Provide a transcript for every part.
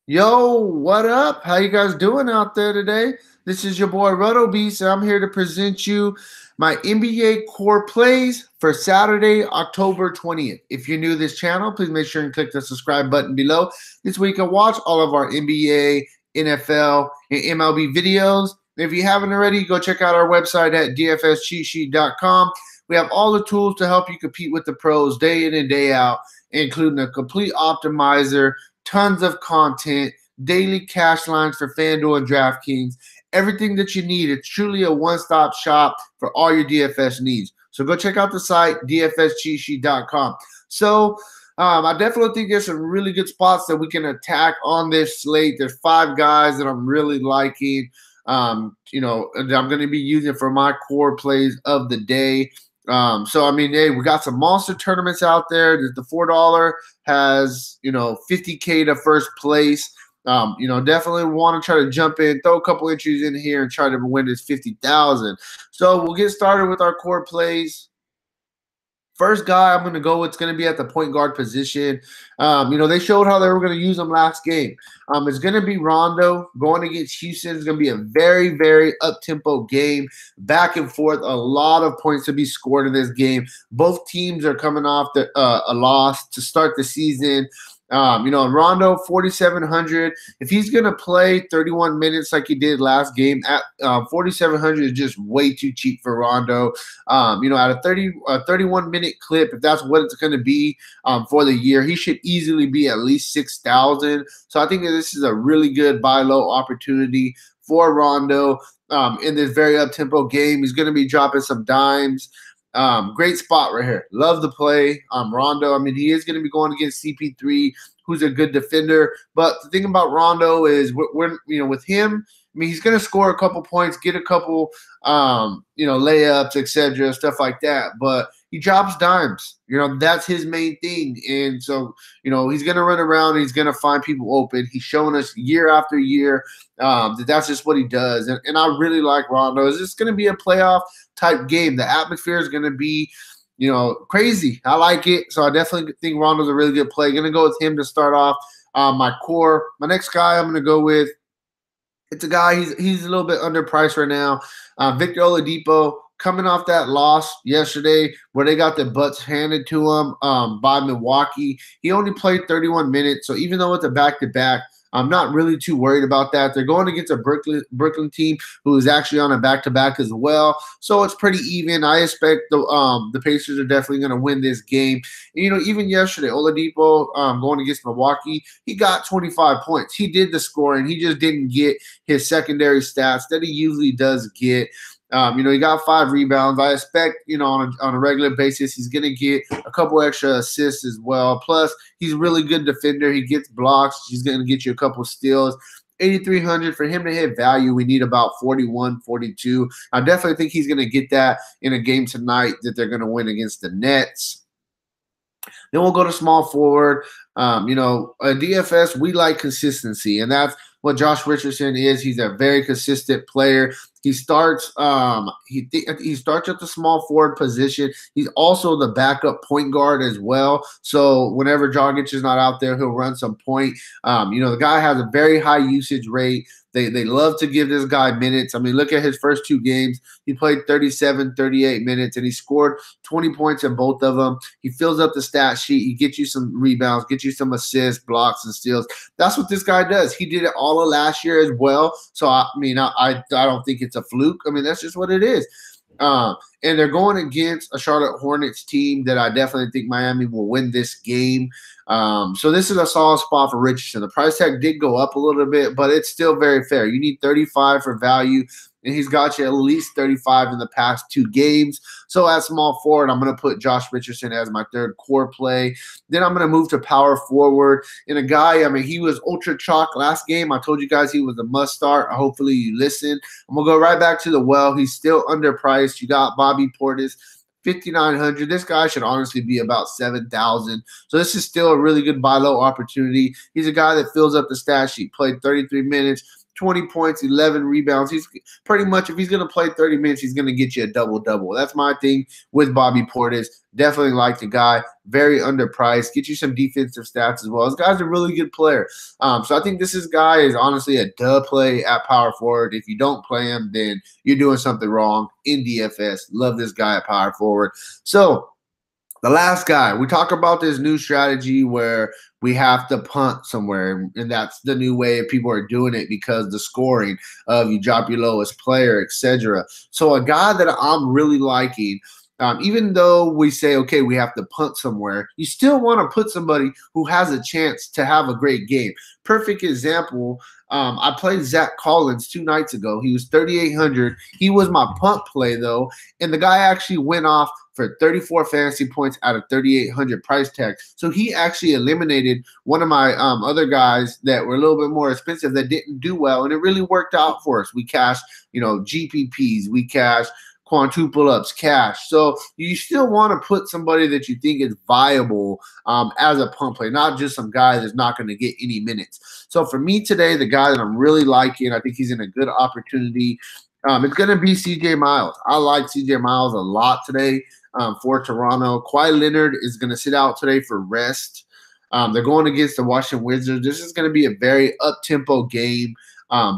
Yo, what up? How you guys doing out there today? This is your boy Roto Beast, and I'm here to present you my NBA core plays for Saturday, October 20th. If you're new to this channel, please make sure and click the subscribe button below. This way you can watch all of our NBA, NFL, and MLB videos. If you haven't already, go check out our website at dfscheatsheet.com. We have all the tools to help you compete with the pros day in and day out, including a complete optimizer, tons of content, daily cash lines for Fanduel and Draftkings, everything that you need. It's truly a one-stop shop for all your DFS needs. So go check out the site, dfscheatsheet.com. I definitely think there's some really good spots that we can attack on this slate. There's 5 guys that I'm really liking. I'm going to be using for my core plays of the day. Hey, we got some monster tournaments out there. The $4 has, 50K to first place. Definitely want to try to jump in, throw a couple entries in here and try to win this 50,000. So we'll get started with our core plays. First guy I'm going to go with is going to be at the point guard position. They showed how they were going to use him last game. It's going to be Rondo going against Houston. It's going to be a very, very up-tempo game, back and forth, a lot of points to be scored in this game. Both teams are coming off a loss to start the season. Rondo 4,700. If he's gonna play 31 minutes like he did last game, at 4,700 is just way too cheap for Rondo. At a 31-minute clip, if that's what it's gonna be for the year, he should easily be at least 6,000. So I think that this is a really good buy low opportunity for Rondo in this very up-tempo game. He's gonna be dropping some dimes. Great spot right here. Love the play. Rondo, he is going to be going against CP3, who's a good defender. But the thing about Rondo is, with him, he's going to score a couple points, get a couple, layups, etc., stuff like that. But he drops dimes. That's his main thing. And so, he's going to run around. He's going to find people open. He's showing us year after year that's just what he does. And I really like Rondo. Is this going to be a playoff type game? The atmosphere is going to be, crazy. I like it. So I definitely think Rondo's a really good play. Going to go with him to start off my core. My next guy I'm going to go with, it's a guy, he's a little bit underpriced right now. Victor Oladipo, coming off that loss yesterday where they got the butts handed to him by Milwaukee. He only played 31 minutes. So even though it's a back-to-back, I'm not really too worried about that. They're going against a Brooklyn team who is actually on a back-to-back as well. So it's pretty even. I expect the Pacers are definitely going to win this game. And, even yesterday, Oladipo going against Milwaukee, he got 25 points. He did the scoring. He just didn't get his secondary stats that he usually does get. He got 5 rebounds. I expect, on a regular basis, he's going to get a couple extra assists as well. Plus, he's a really good defender. He gets blocks. He's going to get you a couple steals. 8,300 for him to hit value. We need about 41, 42. I definitely think he's going to get that in a game tonight that they're going to win against the Nets. Then we'll go to small forward. A DFS, we like consistency, and that's what Josh Richardson is. He's a very consistent player. He starts he starts at the small forward position. He's also the backup point guard as well. So whenever Dragic is not out there, he'll run some point. The guy has a very high usage rate. They love to give this guy minutes. Look at his first 2 games. He played 37, 38 minutes, and he scored 20 points in both of them. He fills up the stat sheet. He gets you some rebounds, gets you some assists, blocks, and steals. That's what this guy does. He did it all of last year as well. So, I don't think it's a fluke. That's just what it is. And they're going against a Charlotte Hornets team that I definitely think Miami will win this game. So this is a solid spot for Richardson. The price tag did go up a little bit, but it's still very fair. You need 35 for value, and he's got you at least 35 in the past 2 games. So at small forward, I'm going to put Josh Richardson as my third core play. Then I'm going to move to power forward. And a guy, he was ultra chalk last game. I told you guys he was a must start. Hopefully you listened. I'm going to go right back to the well. He's still underpriced. You got Bobby Portis, 5,900. This guy should honestly be about 7,000. So this is still a really good buy low opportunity. He's a guy that fills up the stat sheet. Played 33 minutes, 20 points, 11 rebounds. He's pretty much, if he's going to play 30 minutes, he's going to get you a double-double. That's my thing with Bobby Portis. Definitely like the guy. Very underpriced. Get you some defensive stats as well. This guy's a really good player. So I think this guy is honestly a dub play at power forward. If you don't play him, then you're doing something wrong in DFS. Love this guy at power forward. So the last guy, we talk about this new strategy where we have to punt somewhere, and that's the new way people are doing it because the scoring of you drop your lowest player, etc. So a guy that I'm really liking, even though we say, okay, we have to punt somewhere, you still want to put somebody who has a chance to have a great game. Perfect example, I played Zach Collins 2 nights ago. He was 3,800. He was my punt play, though, and the guy actually went off for 34 fantasy points out of 3,800 price tag. So he actually eliminated one of my other guys that were a little bit more expensive that didn't do well, and it really worked out for us. We cashed, GPPs. We cashed quadruple ups, cash. So you still want to put somebody that you think is viable as a punt play, not just some guy that's not going to get any minutes. So for me today, the guy that I'm really liking, I think he's in a good opportunity. It's going to be CJ Miles. I like CJ Miles a lot today for Toronto. Kawhi Leonard is going to sit out today for rest. They're going against the Washington Wizards. This is going to be a very up-tempo game,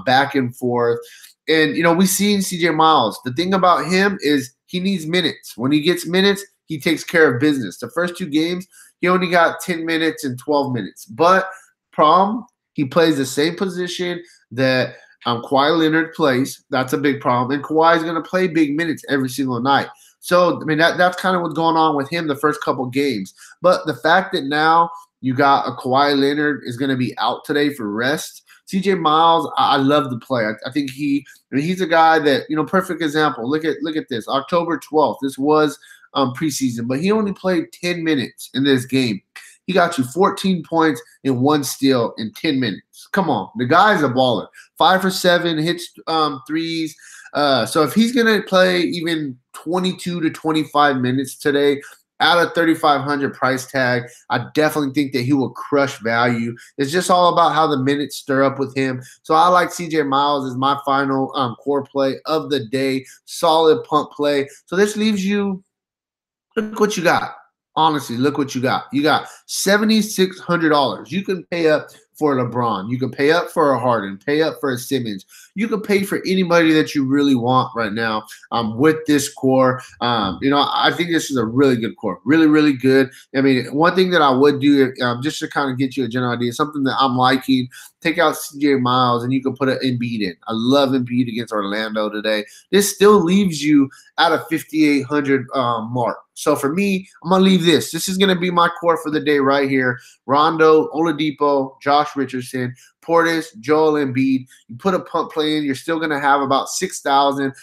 back and forth. And, we've seen CJ Miles. The thing about him is he needs minutes. When he gets minutes, he takes care of business. The first 2 games, he only got 10 minutes and 12 minutes. But problem, he plays the same position that Kawhi Leonard plays. That's a big problem. And Kawhi is going to play big minutes every single night. So, that's kind of what's going on with him the first couple games. But the fact that now you got a Kawhi Leonard is going to be out today for rest. CJ Miles, I love the play. I think he's a guy that, perfect example. Look at this. October 12th. This was preseason, but he only played 10 minutes in this game. He got you 14 points and 1 steal in 10 minutes. Come on. The guy's a baller. 5 for 7, hits threes. So if he's going to play even 22 to 25 minutes today, out of 3,500 price tag, I definitely think that he will crush value. It's just all about how the minutes stir up with him. So I like CJ Miles as my final core play of the day. Solid punt play. So this leaves you, look what you got. Honestly, look what you got. You got $7,600. You can pay up for LeBron. You can pay up for a Harden, pay up for a Simmons. You can pay for anybody that you really want right now with this core. I think this is a really good core. Really, really good. One thing that I would do just to kind of get you a general idea, something that I'm liking, take out CJ Miles and you can put an Embiid in. I love Embiid against Orlando today. This still leaves you at a 5,800 mark. So for me, I'm going to leave this. This is going to be my core for the day right here. Rondo, Oladipo, Josh Richardson, Portis, Joel Embiid. You put a punt play in, you're still going to have about 6,000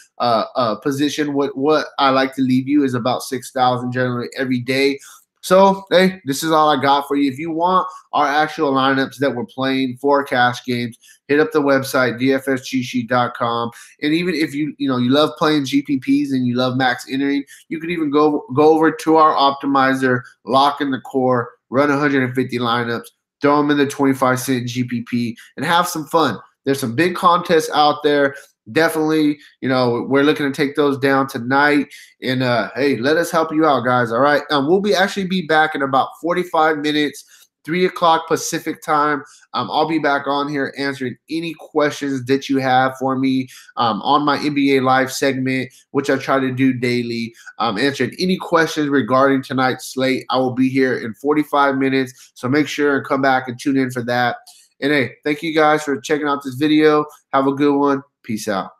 position. What I like to leave you is about 6,000 generally every day. So, hey, this is all I got for you. If you want our actual lineups that we're playing for cash games, hit up the website, dfscheatsheet.com. And even if you love playing GPPs and you love max entering, you could even go over to our optimizer, lock in the core, run 150 lineups, throw them in the 25-cent GPP, and have some fun. There's some big contests out there. Definitely, we're looking to take those down tonight. And, hey, let us help you out, guys, all right? We'll actually be back in about 45 minutes, 3 o'clock Pacific time. I'll be back on here answering any questions that you have for me on my NBA Live segment, which I try to do daily. Answering any questions regarding tonight's slate. I will be here in 45 minutes, so make sure and come back and tune in for that. And, hey, thank you guys for checking out this video. Have a good one. Peace out.